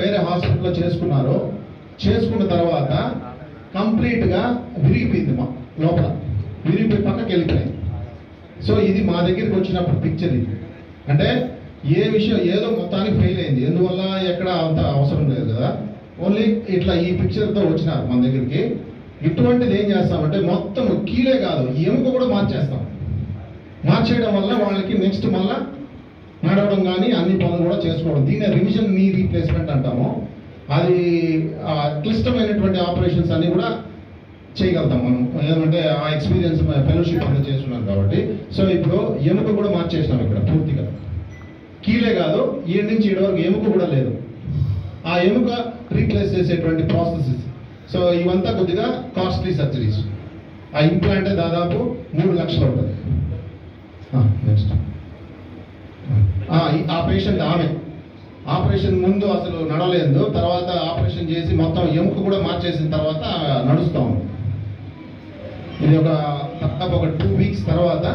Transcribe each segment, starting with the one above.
వేరే హాస్పిటల్లో చేసుకున్న తర్వాత కంప్లీట్గా విరిగిపోయింది మా లోపల, విరిగిపోయి పక్కకి వెళ్ళిపోయింది. సో ఇది మా దగ్గరికి వచ్చినప్పుడు పిక్చర్ ఇది. అంటే ఏ విషయం ఏదో మొత్తానికి ఫెయిల్ అయింది, ఎందువల్ల ఎక్కడ అంత అవసరం లేదు కదా, ఓన్లీ ఇట్లా ఈ పిక్చర్తో వచ్చినారు మన దగ్గరికి. ఇటువంటిది ఏం చేస్తామంటే మొత్తం కీలే కాదు ఎముక కూడా మార్చేయడం వల్ల వాళ్ళకి నెక్స్ట్ మళ్ళా నడవడం కానీ అన్ని పనులు కూడా చేసుకోవడం, దీన్ని రివిజన్ నీ రీప్లేస్మెంట్ అంటాము. అది క్లిష్టమైనటువంటి ఆపరేషన్స్ అన్ని కూడా చేయగలుగుతాం మనం, ఏమంటే ఆ ఎక్స్పీరియన్స్ ఫెలోషిప్ అనేది చేస్తున్నాం కాబట్టి. సో ఇప్పుడు ఎముక కూడా మార్చేసినాం ఇక్కడ పూర్తిగా, కీలే కాదు ఏడు నుంచి 7 వరకు ఎముక కూడా లేదు, ఆ ఎముక రీప్లేస్ చేసేటువంటి ప్రాసెసెస్. సో ఇవంతా కొద్దిగా కాస్ట్లీ సర్జరీస్. ఆ ఇంప్లాంట్ దాదాపు 3 లక్షలు ఉంటుంది. నెక్స్ట్ ఆ పేషెంట్ ఆమె ఆపరేషన్ ముందు అసలు నడవలేదు, తర్వాత ఆపరేషన్ చేసి మొత్తం ఎముక కూడా మార్చేసిన తర్వాత నడుస్తూ ఉంది. ఇది దాదాపు ఒక 2 వీక్స్ తర్వాత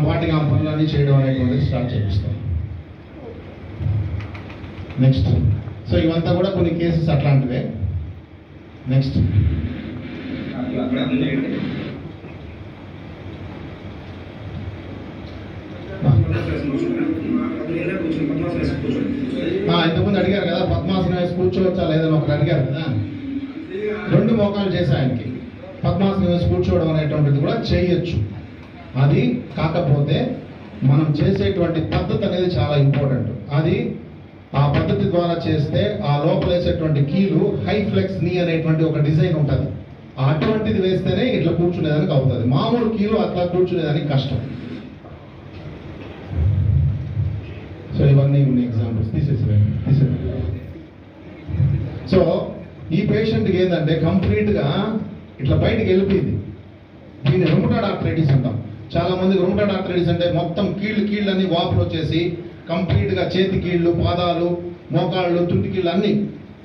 వాటికి ఆ పనులన్నీ చేయడం అనేటువంటిది స్టార్ట్ చేపిస్తాం. నెక్స్ట్ సో ఇవంతా కూడా కొన్ని కేసెస్ అట్లాంటివే. నెక్స్ట్ ఇంతకుముందు అడిగారు కదా పద్మాసనం వేసి కూర్చోవచ్చా లేదని ఒకరు అడిగారు కదా, 2 మోకాలు చేసి ఆయనకి పద్మాసనం వేసి కూర్చోవడం అనేటువంటిది కూడా చేయొచ్చు. అది కాకపోతే మనం చేసేటువంటి పద్ధతి అనేది చాలా ఇంపార్టెంట్. అది ఆ పద్ధతి ద్వారా చేస్తే ఆ లోపల వేసేటువంటి కీలు హై ఫ్లెక్స్ నీ అనేటువంటి ఒక డిజైన్ ఉంటుంది, అటువంటిది వేస్తేనే ఇట్లా కూర్చునేదానికి అవుతుంది. మామూలు కీలు అట్లా కూర్చునేదానికి కష్టం. సో ఇవన్నీ ఉన్నాయి ఎగ్జాంపుల్స్ తీసేసి. సో ఈ పేషెంట్కి ఏంటంటే కంప్లీట్గా ఇట్లా బయటికి వెళ్ళిపోయింది. దీన్ని రుమటాయిడ్ ఆర్థరైటిస్ అంటాం. చాలా మందికి రుమటాయిడ్ ఆర్థరైటిస్ అంటే మొత్తం కీళ్ళన్నీ వాపులు వచ్చేసి కంప్లీట్గా చేతి కీళ్ళు, పాదాలు, మోకాళ్ళు, తుంటి కీళ్ళు అన్నీ.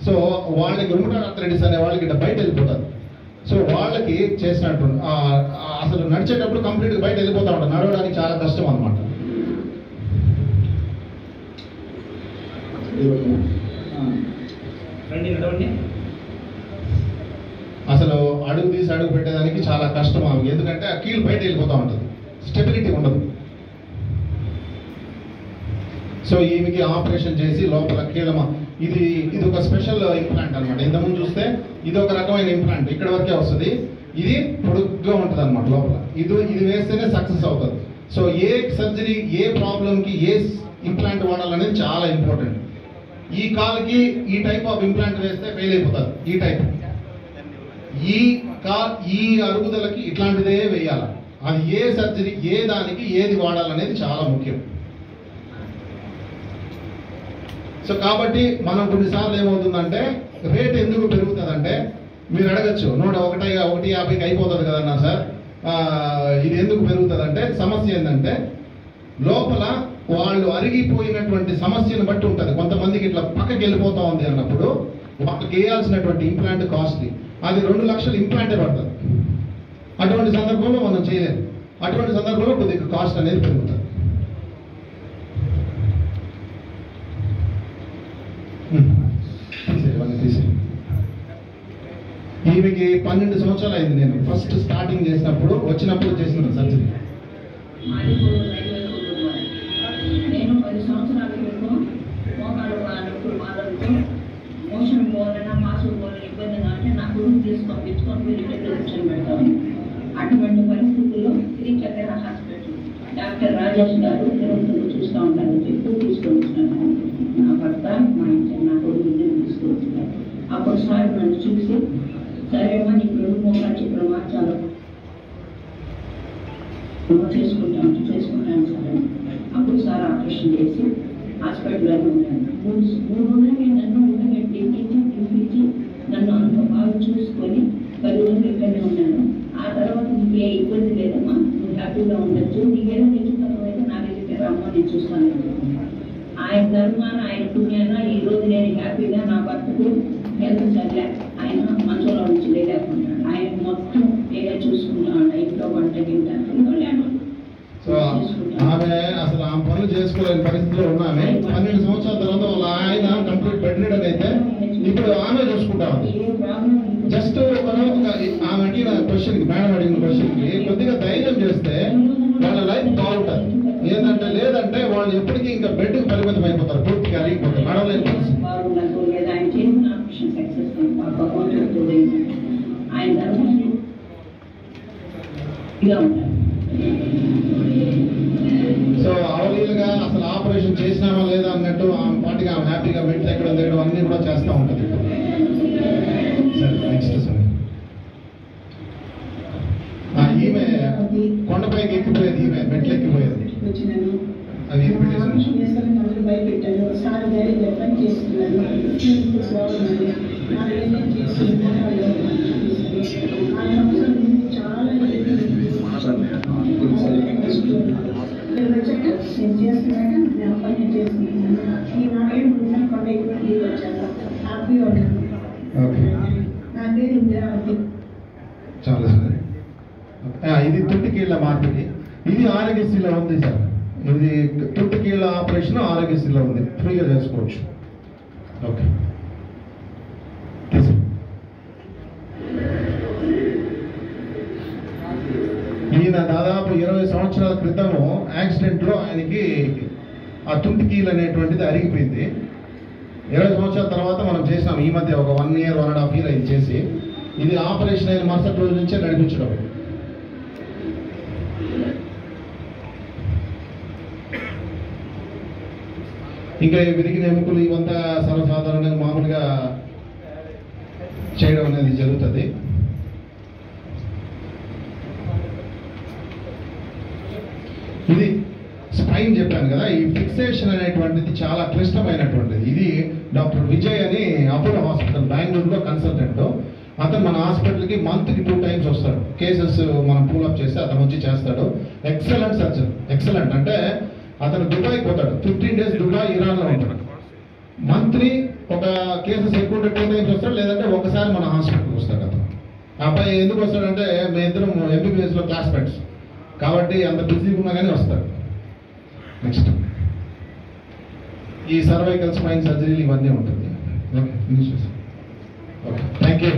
సో వాళ్ళకి రుమటాయిడ్ ఆర్థరైటిస్ అనే వాళ్ళకి ఇట్లా బయట వెళ్ళిపోతారు. సో వాళ్ళకి చేసినట్టు అసలు నడిచేటప్పుడు కంప్లీట్గా బయట వెళ్ళిపోతూ ఉంటారు, నడవడానికి చాలా కష్టం అన్నమాట. అసలు అడుగు తీసి అడుగు పెట్టేదానికి చాలా కష్టం ఆమెకి, ఎందుకంటే ఆ కీళ్ళు బయట వెళ్ళిపోతూ ఉంటుంది, స్టెబిలిటీ ఉండదు. సో ఈమెకి ఆపరేషన్ చేసి లోపల కీళ్ళ ఇది ఒక స్పెషల్ ఇంప్లాంట్ అనమాట. ఇంతకుముందు చూస్తే ఇది ఒక రకమైన ఇంప్లాంట్, ఇక్కడ వరకే వస్తుంది, ఇది పొడుగ్గా ఉంటుంది అనమాట లోపల. ఇది వేస్తేనే సక్సెస్ అవుతుంది. సో ఏ సర్జరీ ఏ ప్రాబ్లంకి ఏ ఇంప్లాంట్ వాడాలనేది చాలా ఇంపార్టెంట్. ఈ కాలుకి ఈ టైప్ ఆఫ్ ఇంప్లాంట్ వేస్తే ఫెయిల్ అయిపోతారు, ఈ టైప్. ఈ అరుగుదలకి ఇట్లాంటిదే వేయాలి. అది ఏ సర్జరీ ఏ దానికి ఏది వాడాలనేది చాలా ముఖ్యం. సో కాబట్టి మనం కొన్నిసార్లు ఏమవుతుందంటే రేట్ ఎందుకు పెరుగుతుందంటే మీరు అడగచ్చు, 150కి అయిపోతుంది కదన్నా సార్, ఇది ఎందుకు పెరుగుతుందంటే సమస్య ఏంటంటే లోపల వాళ్ళు అరిగిపోయినటువంటి సమస్యను బట్టి ఉంటుంది. కొంతమందికి ఇట్లా పక్కకి వెళ్ళిపోతా ఉంది అన్నప్పుడు వాళ్ళకి వేయాల్సినటువంటి ఇంప్లాంట్ కాస్ట్లీ, అది 2 లక్షలు ఇంప్లాంటే పడుతుంది. అటువంటి సందర్భంలో మనం చేయలేము, అటువంటి సందర్భంలో కొద్దిగా కాస్ట్ అనేది పెరుగుతుంది. ఈమెకి 12 సంవత్సరాలు అయింది. నేను ఫస్ట్ స్టార్టింగ్ చేసినప్పుడు చేసిన సర్జరీ. నేను 10 సంవత్సరాల క్రితం మోకాలు బాధలతో మోషన్ పోవాలన్నా మాసులు పోవాలని ఇబ్బందిగా అంటే నా గురువు తీసుకొని వెళ్ళి కూర్చొని పెడతాను. అటువంటి పరిస్థితుల్లో శ్రీచక్ర హాస్పిటల్ డాక్టర్ రాజేష్ గారు తిరుపతిలో చూస్తూ ఉంటారని చెప్పి తీసుకొని వచ్చినాను. నా భర్త మా ఇంటి నా కొడుకు ఇద్దరు తీసుకొని వచ్చినారు. అప్పుడు సార్ నన్ను చూసి సరేమ్మా నీకు 2 మోకాలు చెప్పిన మార్చాలి చేసుకుంటాను సార్. అప్పుడు సార్ ఆపరేషన్ చేసి హాస్పిటల్లో ఉన్నాను. 3 రోజులకి నన్ను ఉండబెట్టి తినిపించి నన్ను అంత బాగా చూసుకొని 10 రోజులు ఇక్కడనే ఉన్నాను. ఆ తర్వాత నీకు ఏ ఇబ్బంది లేదమ్మా, నువ్వు హ్యాపీగా ఉండొచ్చు, నీకేదో తెచ్చుకోవడం అయితే నా దగ్గర అమ్మ నేను చూస్తాను. ఆయన ధర్మాన ఆయన పుణ్యాన ఈ రోజు నేను హ్యాపీగా నా భర్తకు హెల్త్ సరిలే, ఆయన మంచంలో నుంచి లేకపోతున్నాడు, ఆయన మొత్తం నేనే చూసుకుంటాను, ఇంట్లో వంట గింటాను. సో ఆమె అసలు ఆ పనులు చేసుకోలేని పరిస్థితిలో ఉన్నామే. 12 సంవత్సరాల తర్వాత వాళ్ళ ఆయన కంప్లీట్ బెడ్ రిడన్ అయితే ఇప్పుడు ఆమె చూసుకుంటా ఉంది. జస్ట్ ఆమె అడిగిన క్వశ్చన్కి, మేడం అడిగిన క్వశ్చన్కి కొద్దిగా ధైర్యం చేస్తే వాళ్ళ లైఫ్ బాగుంటుంది. ఏంటంటే లేదంటే వాళ్ళు ఎప్పటికీ ఇంకా బెడ్కి పరిమితం అయిపోతారు, పూర్తిగా అరిగిపోతారు. నడవలేని పరిస్థితి. సో అవలీలుగా అసలు ఆపరేషన్ చేసినామా లేదా అన్నట్టు ఆమె పాటిగా ఆమె హ్యాపీగా బెడ్ ఎక్కడ తీయడం అన్ని కూడా చేస్తూ ఉంటుంది. సరే, నెక్స్ట్ సార్. ఈమె కొండపైకి ఎక్కిపోయేది, ఈమె మెట్లు ఎక్కిపోయేది. అది భయపెట్టారు. సార్ గారి పని చేస్తున్నారు, చాలా నేను చేస్తున్నాను, నేను పని చేస్తున్నాను. ఈ నాకేం కొండ ఎక్కువ వచ్చాను, హ్యాపీగా ఉన్నాను. నా పేరు ఇందిరావతి. చాలా సరే. ఇది తుంటికీళ్ళ మార్పిడి. ఇది ఆరోగ్యశ్రీలో ఉంది సార్. ఇది తుంటికీళ్ళ ఆపరేషన్ ఆరోగ్యశ్రీలో ఉంది, ఫ్రీగా చేసుకోవచ్చు. ఓకే, ఈయన దాదాపు 20 సంవత్సరాల క్రితము యాక్సిడెంట్లో ఆయనకి ఆ తుంటికీలు అనేటువంటిది అరిగిపోయింది. 20 సంవత్సరాల తర్వాత మనం చేసినాం ఈ మధ్య, ఒక 1 year 1.5 year అయింది చేసి. ఇది ఆపరేషన్ అయిన మరుసటి రోజు నుంచే నడిపించడం. ఇంకా విరిగిన ఎముకలు ఇవంతా సర్వసాధారణంగా మామూలుగా చేయడం అనేది జరుగుతుంది. ఇది స్పైన్ చెప్పాను కదా, ఈ ఫిక్సేషన్ అనేటువంటిది చాలా క్లిష్టమైనటువంటిది. ఇది డాక్టర్ విజయ్ అని అపోలో హాస్పిటల్ బెంగళూరులో కన్సల్టెంట్. అతను మన హాస్పిటల్కి మంత్కి 2 times వస్తాడు. కేసెస్ మనం పూలప్ చేస్తే అతను వచ్చి చేస్తాడు. Excellent surgeon, excellent. అంటే అతను దుబాయ్ పోతాడు, 15 days దుబాయ్, ఇరాన్లో ఉంటాడు. మంత్లీ ఒక కేసెస్ ఎక్కువ 2 times వస్తాడు, లేదంటే ఒకసారి మన హాస్పిటల్కి వస్తాడు. అతను అబ్బాయి ఎందుకు వస్తాడంటే మేము ఇద్దరం MBBSలో క్లాస్మేట్స్ కాబట్టి అంత బిజీగా ఉన్నా కానీ వస్తాడు. నెక్స్ట్ ఈ సర్వైకల్ స్పైన్ సర్జరీలు ఇవన్నీ ఉంటుంది. Okay, thank you.